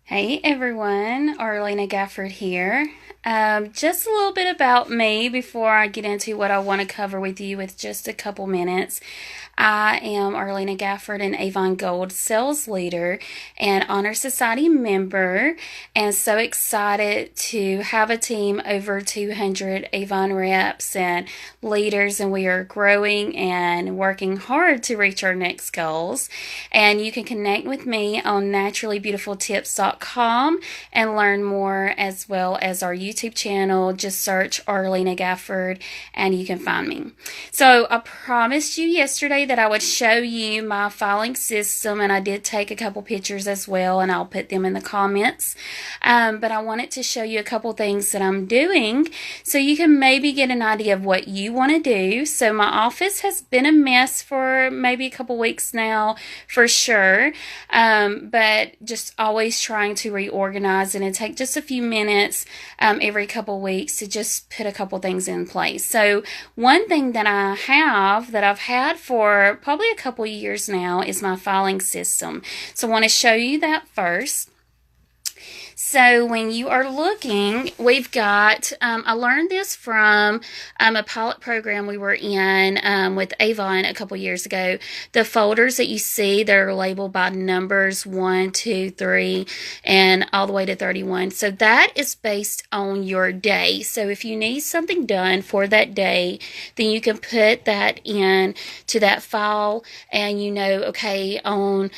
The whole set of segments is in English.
Hey everyone, Arlena Gafford here. Just a little bit about me before I get into what I want to cover with you with just a couple minutes. I am Arlena Gafford, an Avon Gold sales leader and Honor Society member, and so excited to have a team over 200 Avon reps and leaders, and we are growing and working hard to reach our next goals. And you can connect with me on naturallybeautifultips.com and learn more, as well as our YouTube channel. Just search Arlena Gafford and you can find me. So I promised you yesterday that I would show you my filing system, and I did take a couple pictures as well, and I'll put them in the comments. But I wanted to show you a couple things that I'm doing so you can maybe get an idea of what you want to do. So my office has been a mess for maybe a couple weeks now, for sure, but just always trying to reorganize, and it take just a few minutes every couple weeks to just put a couple things in place. So one thing that I've had for probably a couple years now is my filing system. So I want to show you that first. So when you are looking, we've got, I learned this from a pilot program we were in with Avon a couple years ago. The folders that you see, they're labeled by numbers 1, 2, 3, and all the way to 31. So that is based on your day. So if you need something done for that day, then you can put that in to that file, and you know, okay, on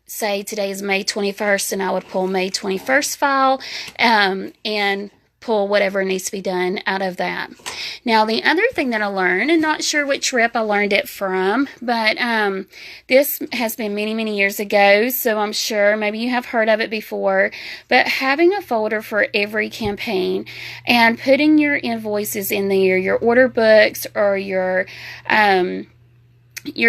say today is May 21st, and I would pull May 21st file and pull whatever needs to be done out of that. Now, the other thing that I learned, and not sure which rep I learned it from, but this has been many, many years ago, so I'm sure maybe you have heard of it before, but having a folder for every campaign and putting your invoices in there, your order books, or your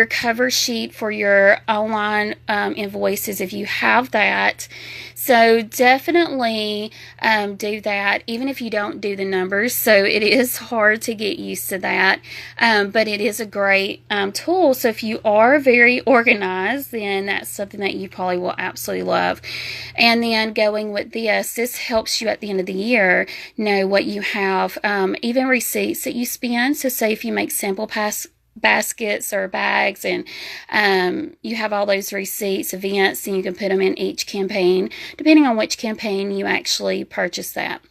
cover sheet for your online invoices, if you have that. So definitely do that, even if you don't do the numbers. So it is hard to get used to that, but it is a great tool. So if you are very organized, then that's something that you probably will absolutely love. And then going with this helps you at the end of the year know what you have, even receipts that you spend. So say if you make sample baskets or bags, and you have all those receipts, events, and you can put them in each campaign depending on which campaign you actually purchase that.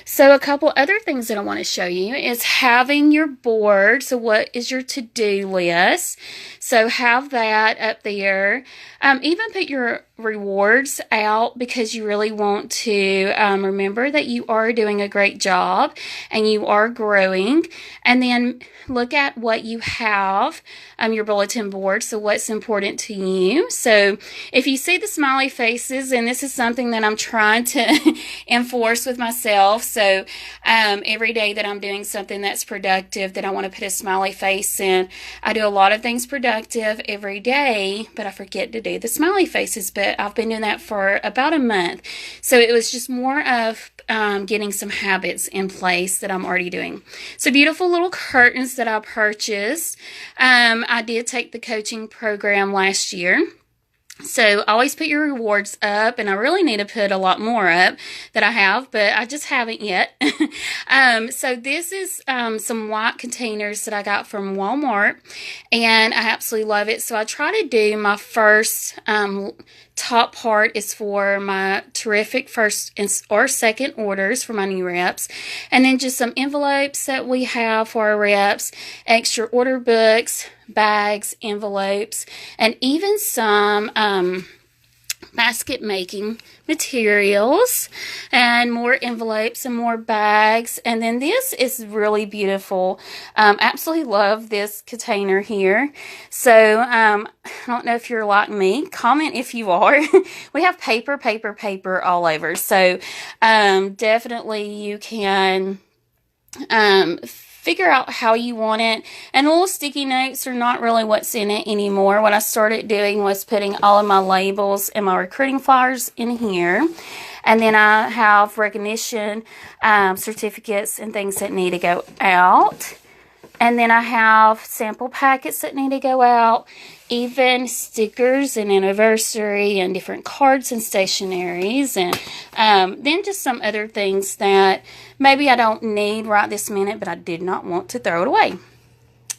So a couple other things that I want to show you is having your board. So what is your to-do list? So have that up there. Even put your rewards out, because you really want to remember that you are doing a great job and you are growing. And then look at what you have, your bulletin board. So what's important to you. So if you see the smiley faces, and this is something that I'm trying to enforce with myself. So every day that I'm doing something that's productive, that I want to put a smiley face in. I do a lot of things productive every day, but I forget to do the smiley faces. But I've been doing that for about a month. So it was just more of getting some habits in place that I'm already doing. So beautiful little curtains that I purchased. I did take the coaching program last year. So always put your rewards up, and I really need to put a lot more up that I have, but I just haven't yet. So this is some white containers that I got from Walmart, and I absolutely love it. So I try to do my first top part is for my terrific first or second orders for my new reps, and then just some envelopes that we have for our reps, extra order books, bags, envelopes, and even some basket making materials, and more envelopes and more bags. And then this is really beautiful. Absolutely love this container here. So I don't know if you're like me. Comment if you are. We have paper all over. So definitely you can figure out how you want it. And little sticky notes are not really what's in it anymore. What I started doing was putting all of my labels and my recruiting flyers in here. And then I have recognition certificates and things that need to go out. And then I have sample packets that need to go out, even stickers and anniversary and different cards and stationaries, and then just some other things that maybe I don't need right this minute, but I did not want to throw it away.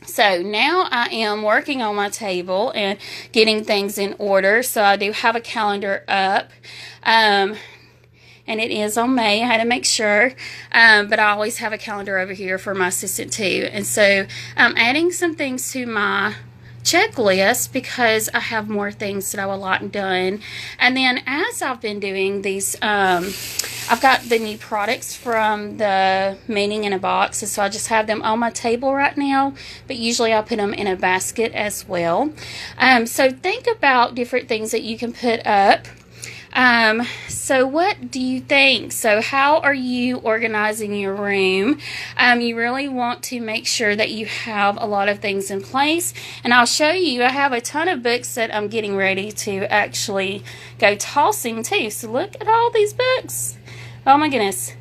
So now I am working on my table and getting things in order. So I do have a calendar up. And it is on May. I had to make sure, but I always have a calendar over here for my assistant too. And so I'm adding some things to my checklist because I have more things that I would like done. And then as I've been doing these, I've got the new products from the Meaning in a Box, and so I just have them on my table right now, but usually I put them in a basket as well. So think about different things that you can put up. So what do you think? So how are you organizing your room? You really want to make sure that you have a lot of things in place, and I'll show you. I have a ton of books that I'm getting ready to actually go tossing too. So look at all these books. Oh my goodness.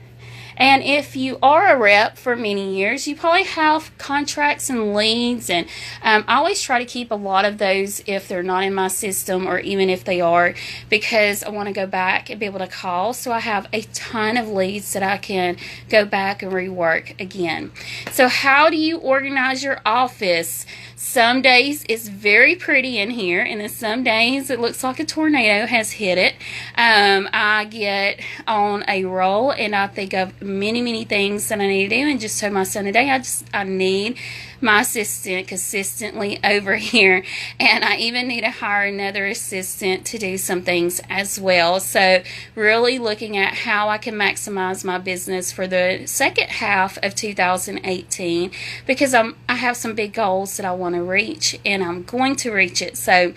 And if you are a rep for many years, you probably have contracts and leads, and I always try to keep a lot of those if they're not in my system, or even if they are, because I want to go back and be able to call. So I have a ton of leads that I can go back and rework again. So how do you organize your office? Some days it's very pretty in here, and then some days it looks like a tornado has hit it. I get on a roll, and I think of many things that I need to do, and just told my son today I need my assistant consistently over here, and I even need to hire another assistant to do some things as well. So really looking at how I can maximize my business for the second half of 2018, because I have some big goals that I want to reach, and I'm going to reach it. So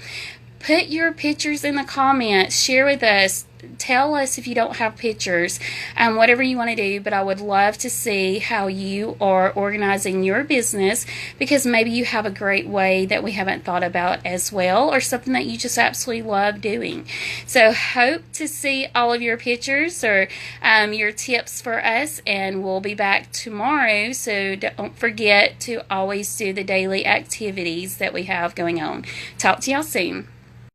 put your pictures in the comments, share with us, tell us if you don't have pictures, whatever you want to do, but I would love to see how you are organizing your business, because maybe you have a great way that we haven't thought about as well, or something that you just absolutely love doing. So hope to see all of your pictures or your tips for us, and we'll be back tomorrow. So don't forget to always do the daily activities that we have going on. Talk to y'all soon.